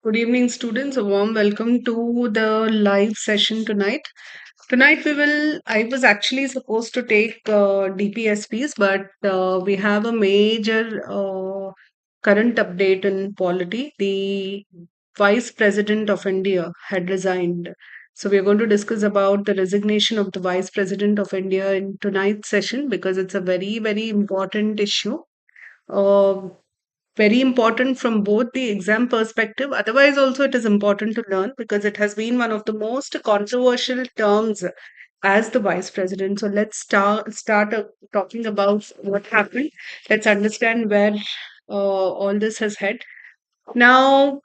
Good evening, students. A warm welcome to the live session tonight. Tonight, I was actually supposed to take DPSPs, but we have a major current update in polity. The Vice President of India had resigned. So, we are going to discuss about the resignation of the Vice President of India in tonight's session because it's a very, very important issue. Uh, Very important from both the exam perspective. Otherwise, also it is important to learn because it has been one of the most controversial terms as the vice president. So let's start talking about what happened. Let's understand where all this has head. Now,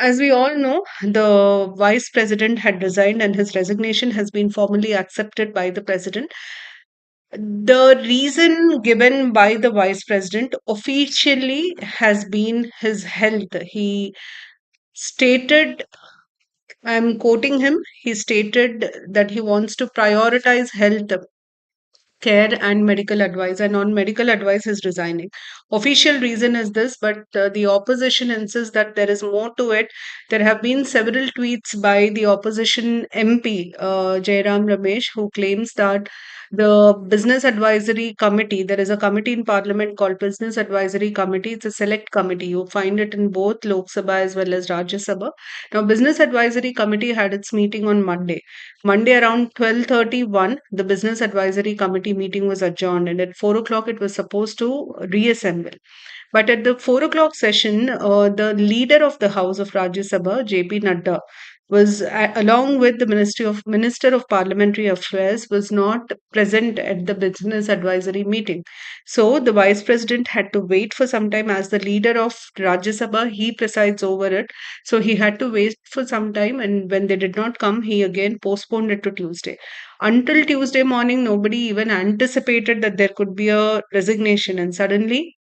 as we all know, the vice president had resigned and his resignation has been formally accepted by the president. The reason given by the vice president officially has been his health. He stated, I'm quoting him, he stated that he wants to prioritize health care and medical advice, and on medical advice is resigning. Official reason is this, but the opposition insists that there is more to it. There have been several tweets by the opposition MP Jairam Ramesh, who claims that the business advisory committee, there is a committee in parliament called business advisory committee. It's a select committee. You find it in both Lok Sabha as well as Rajya Sabha. Now business advisory committee had its meeting on Monday around 12:31, the Business Advisory Committee meeting was adjourned, and at 4 o'clock it was supposed to reassemble. But at the 4 o'clock session, the leader of the House of Rajya Sabha, JP Nadda, was along with the Minister of Parliamentary Affairs, was not present at the business advisory meeting. So the Vice President had to wait for some time. As the leader of Rajya Sabha, he presides over it. So he had to wait for some time, and when they did not come, he again postponed it to Tuesday. Until Tuesday morning, nobody even anticipated that there could be a resignation, and suddenly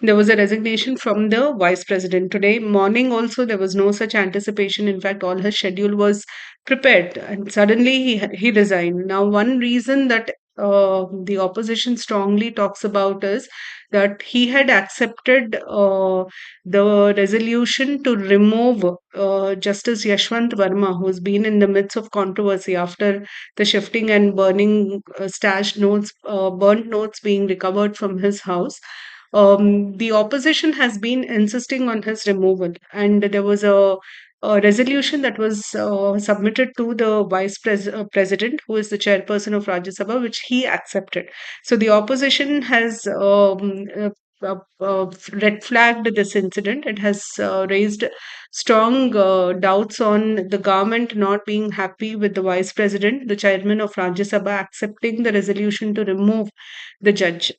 there was a resignation from the vice president. Today morning also there was no such anticipation. In fact, all his schedule was prepared, and suddenly he resigned. Now, one reason that the opposition strongly talks about is that he had accepted the resolution to remove Justice Yashwant Verma, who's been in the midst of controversy after the shifting and burning stashed notes, burnt notes being recovered from his house. The opposition has been insisting on his removal, and there was a resolution that was submitted to the president, who is the chairperson of Rajya Sabha, which he accepted. So the opposition has red flagged this incident. It has raised strong doubts on the government not being happy with the vice president, the chairman of Rajya Sabha, accepting the resolution to remove the judge.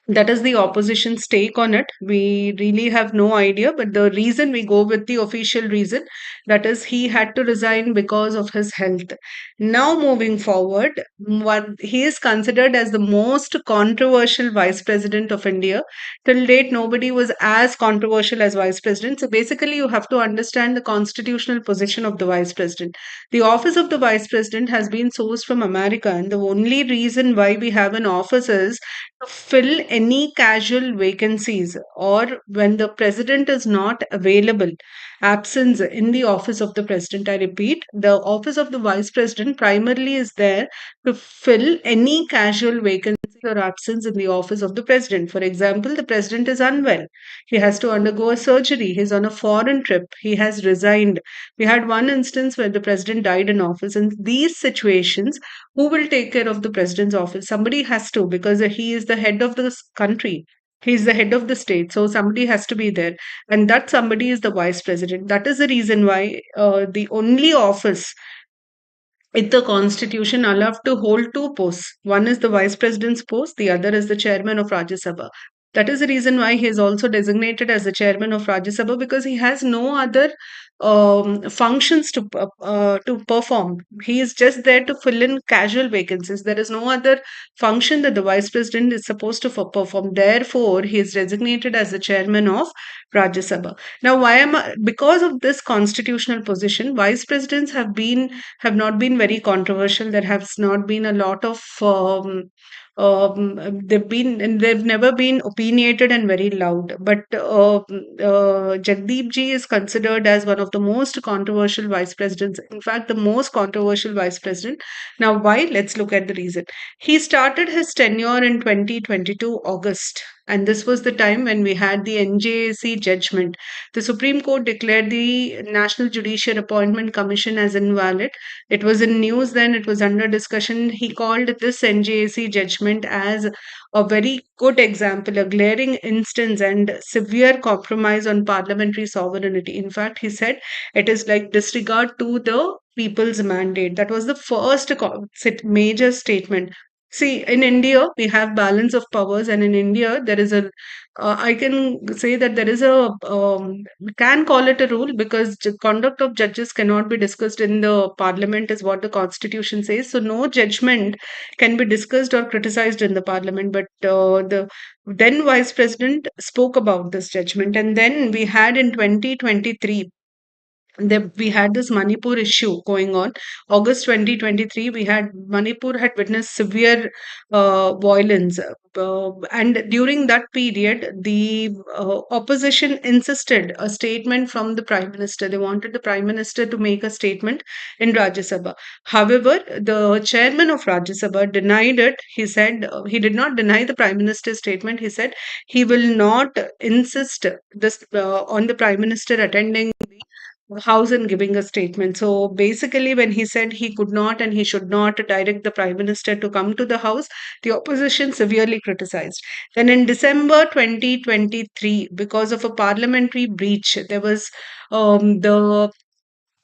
That is the opposition's take on it. We really have no idea, but the reason, we go with the official reason, that is he had to resign because of his health. Now, moving forward, what he is considered as the most controversial vice president of India. Till date, nobody was as controversial as vice president. So basically, you have to understand the constitutional position of the vice president. The office of the vice president has been sourced from America, and the only reason why we have an office is to fill any casual vacancies, or when the president is not available, absence in the office of the president. I repeat, the office of the vice president primarily is there to fill any casual vacancy or absence in the office of the president. For example, the president is unwell, he has to undergo a surgery, he's on a foreign trip, he has resigned. We had one instance where the president died in office. In these situations, who will take care of the president's office? Somebody has to, because he is the head of the country. He is the head of the state. So somebody has to be there. And that somebody is the vice president. That is the reason why the only office in the constitution allowed to hold two posts. One is the vice president's post, the other is the chairman of Rajya Sabha. That is the reason why he is also designated as the chairman of Rajya Sabha, because he has no other functions to perform. He is just there to fill in casual vacancies. There is no other function that the vice president is supposed to perform. Therefore, he is designated as the chairman of Rajya Sabha. Now, why am I? Because of this constitutional position, vice presidents have not been very controversial. There has not been a lot of they've never been opinionated and very loud. But Jagdeep ji is considered as one of the most controversial vice presidents. In fact, the most controversial vice president. Now, why? Let's look at the reason. He started his tenure in 2022 August, and this was the time when we had the NJAC judgment. The Supreme Court declared the National Judicial Appointment Commission as invalid. It was in news then, it was under discussion. He called this NJAC judgment as a very good example, a glaring instance, and severe compromise on parliamentary sovereignty. In fact, he said it is like disregard to the people's mandate. That was the first major statement. See, in India, we have balance of powers, and in India, there is a I can say that there is a we can call it a rule because conduct of judges cannot be discussed in the parliament, is what the constitution says. So no judgment can be discussed or criticized in the parliament. But the then vice president spoke about this judgment, and then we had in 2023 we had this Manipur issue going on. August 2023, we had Manipur had witnessed severe violence. And during that period, the opposition insisted a statement from the prime minister. They wanted the prime minister to make a statement in Rajya Sabha. However, the chairman of Rajya Sabha denied it. He said he did not deny the prime minister's statement. He said he will not insist this on the prime minister attending House and giving a statement. So basically, when he said he could not and he should not direct the prime minister to come to the House, the opposition severely criticized. Then in December 2023, because of a parliamentary breach, there was the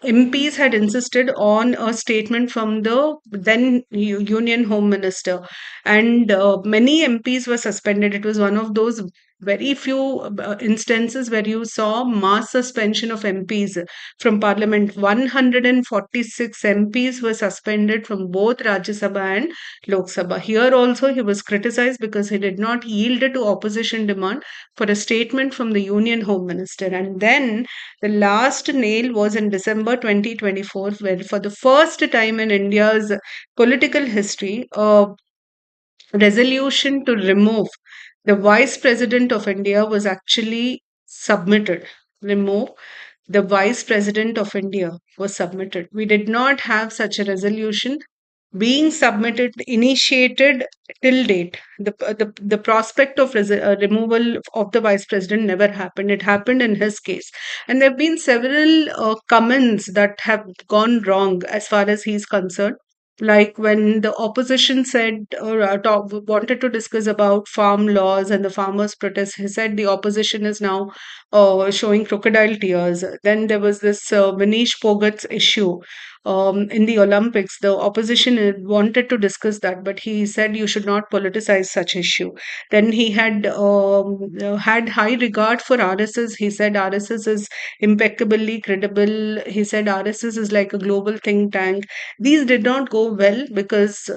MPs had insisted on a statement from the then Union Home Minister, and many MPs were suspended. It was one of those very few instances where you saw mass suspension of MPs from Parliament. 146 MPs were suspended from both Rajya Sabha and Lok Sabha. Here also, he was criticized because he did not yield to opposition demand for a statement from the Union Home Minister. And then the last nail was in December 2024, where for the first time in India's political history, a resolution to remove the Vice President of India was actually submitted. Remove the Vice President of India was submitted. We did not have such a resolution being submitted, initiated till date. The prospect of removal of the vice president never happened. It happened in his case. And there have been several comments that have gone wrong as far as he's concerned. Like when the opposition said or wanted to discuss about farm laws and the farmers' protests, he said the opposition is now showing crocodile tears. Then there was this Manish Phogat's issue in the Olympics. The opposition wanted to discuss that, but he said you should not politicize such issue. Then he had high regard for RSS. He said RSS is impeccably credible. He said RSS is like a global think tank. These did not go well because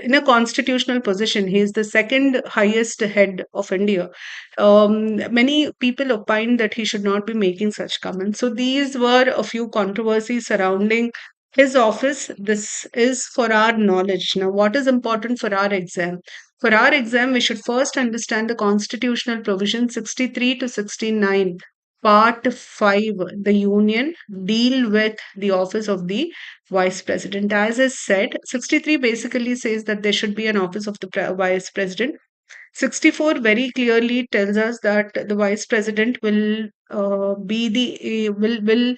in a constitutional position, he is the second highest head of India. Many people opined that he should not be making such comments. So these were a few controversies surrounding his office. This is for our knowledge. Now, what is important for our exam? For our exam, we should first understand the constitutional provision 63 to 69. Part 5, the union deal with the office of the vice president. As is said, 63 basically says that there should be an office of the vice president. 64 very clearly tells us that the vice president will be the will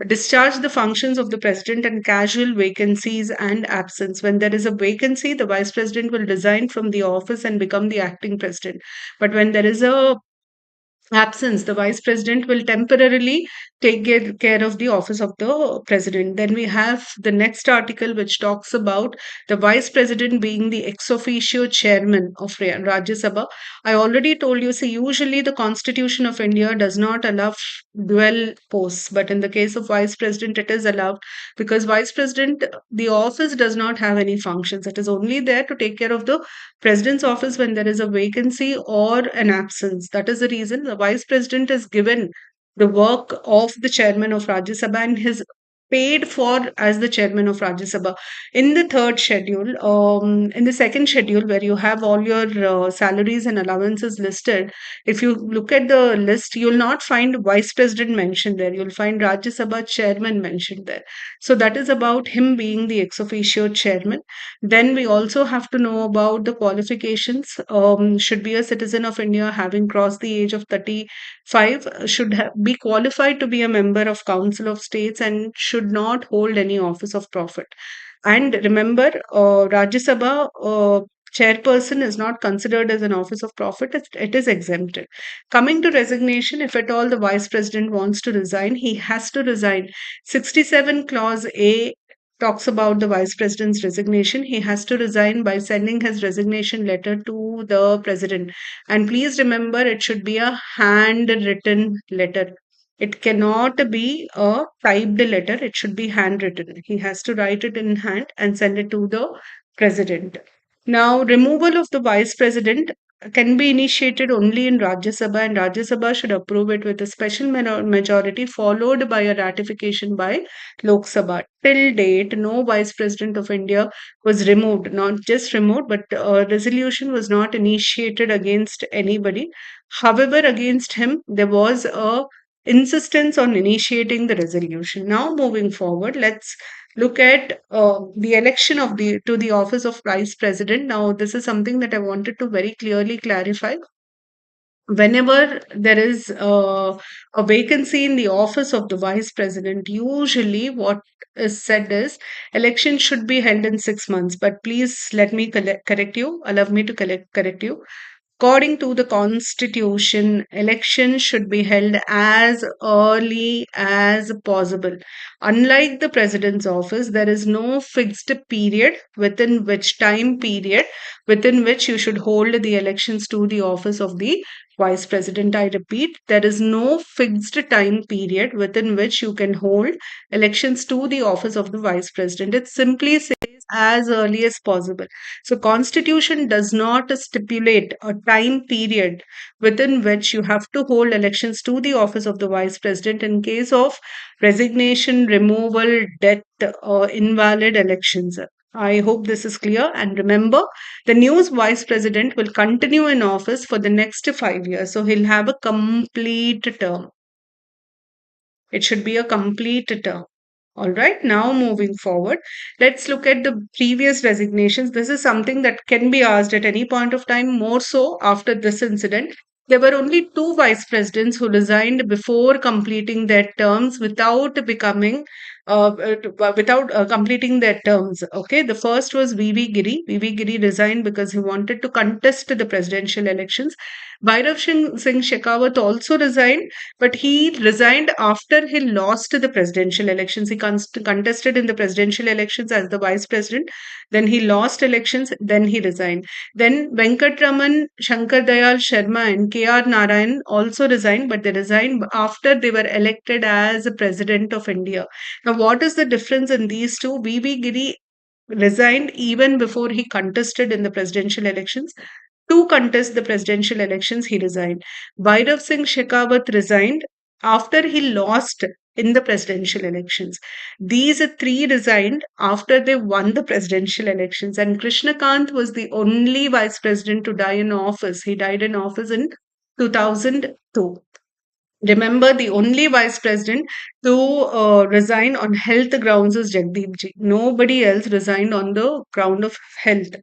discharge the functions of the president and casual vacancies and absence. When there is a vacancy, the vice president will resign from the office and become the acting president. But when there is a absence, the vice president will temporarily take care of the office of the president. Then we have the next article which talks about the vice president being the ex officio chairman of Rajya Sabha. I already told you, see, usually the Constitution of India does not allow dual posts, but in the case of vice president, it is allowed because vice president, the office does not have any functions. It is only there to take care of the president's office when there is a vacancy or an absence. That is the reason the vice president is given the work of the chairman of Rajya Sabha, and his paid for as the chairman of Rajya Sabha. In the third schedule, in the second schedule, where you have all your salaries and allowances listed, if you look at the list, you'll not find vice president mentioned there. You'll find Rajya Sabha chairman mentioned there. So that is about him being the ex officio chairman. Then we also have to know about the qualifications. Should be a citizen of India having crossed the age of 35, should be qualified to be a member of Council of States and should not hold any office of profit. And remember, Rajya Sabha chairperson is not considered as an office of profit, it is exempted. Coming to resignation, if at all the vice president wants to resign, he has to resign. 67 clause A talks about the vice president's resignation. He has to resign by sending his resignation letter to the president. And please remember, it should be a handwritten letter. It cannot be a typed letter, it should be handwritten. He has to write it in hand and send it to the president. Now, removal of the vice president can be initiated only in Rajya Sabha, and Rajya Sabha should approve it with a special majority followed by a ratification by Lok Sabha. Till date, no vice president of India was removed, not just removed, but a resolution was not initiated against anybody. However, against him, there was a insistence on initiating the resolution. Now, moving forward, let's look at the election of the to the office of vice president. Now, this is something that I wanted to very clearly clarify. Whenever there is a vacancy in the office of the vice president, usually what is said is election should be held in 6 months. But please let me correct you. Allow me to correct you. According to the constitution, elections should be held as early as possible. Unlike the president's office, there is no fixed period within which time period within which you should hold the elections to the office of the vice president. I repeat, there is no fixed time period within which you can hold elections to the office of the vice president. It simply says as early as possible. So constitution does not stipulate a time period within which you have to hold elections to the office of the vice president in case of resignation, removal, death, or invalid elections. I hope this is clear. And remember, the new vice president will continue in office for the next 5 years. So he'll have a complete term. It should be a complete term. All right, now moving forward, let's look at the previous resignations. This is something that can be asked at any point of time, more so after this incident. There were only two vice presidents who resigned before completing their terms without becoming, without completing their terms. Okay, the first was VV Giri. VV Giri resigned because he wanted to contest the presidential elections. Bhairav Singh Shekhawat also resigned, but he resigned after he lost the presidential elections. He contested in the presidential elections as the vice president. Then he lost elections. Then he resigned. Then Venkatraman, Shankar Dayal Sharma, and K.R. Narayan also resigned, but they resigned after they were elected as president of India. Now, what is the difference in these two? V.V. Giri resigned even before he contested in the presidential elections. To contest the presidential elections, he resigned. Bhairav Singh Shekhawat resigned after he lost in the presidential elections. These three resigned after they won the presidential elections. And Krishna Kant was the only vice president to die in office. He died in office in 2002. Remember, the only vice president to resign on health grounds is Jagdeep Ji. Nobody else resigned on the ground of health.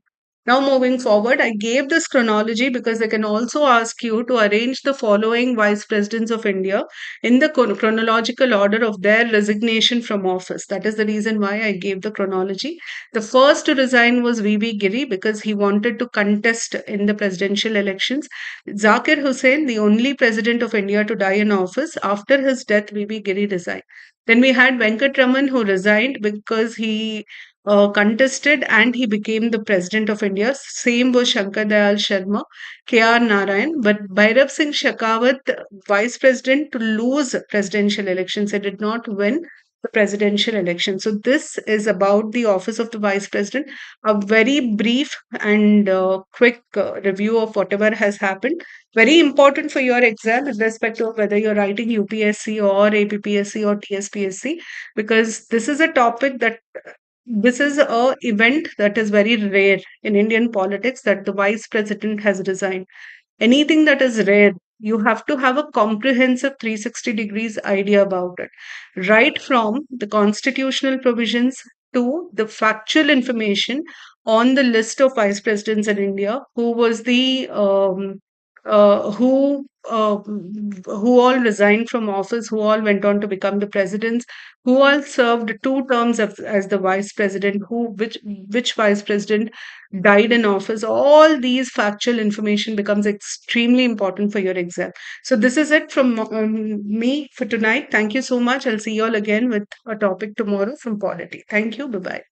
Now, moving forward, I gave this chronology because they can also ask you to arrange the following vice presidents of India in the chronological order of their resignation from office. That is the reason why I gave the chronology. The first to resign was VV Giri because he wanted to contest in the presidential elections. Zakir Hussain, the only president of India to die in office, after his death, VV Giri resigned. Then we had Venkatraman who resigned because he contested and he became the president of India. Same was Shankar Dayal Sharma, K.R. Narayan, but Bhairav Singh Shekhawat, vice president, to lose presidential elections. He did not win. the presidential election. So this is about the office of the vice president. A very brief and quick review of whatever has happened. Very important for your exam, irrespective of whether you're writing UPSC or APPSC or TSPSC, because this is a topic that this is a event that is very rare in Indian politics, that the vice president has resigned. Anything that is rare, you have to have a comprehensive 360 degrees idea about it, right from the constitutional provisions to the factual information on the list of vice presidents in India, who was the uh, who uh, who all resigned from office, who all went on to become the presidents, who all served two terms as the vice president, who which vice president died in office. All these factual information becomes extremely important for your exam. So this is it from me for tonight. Thank you so much. I'll see you all again with a topic tomorrow from Polity. Thank you. Bye bye.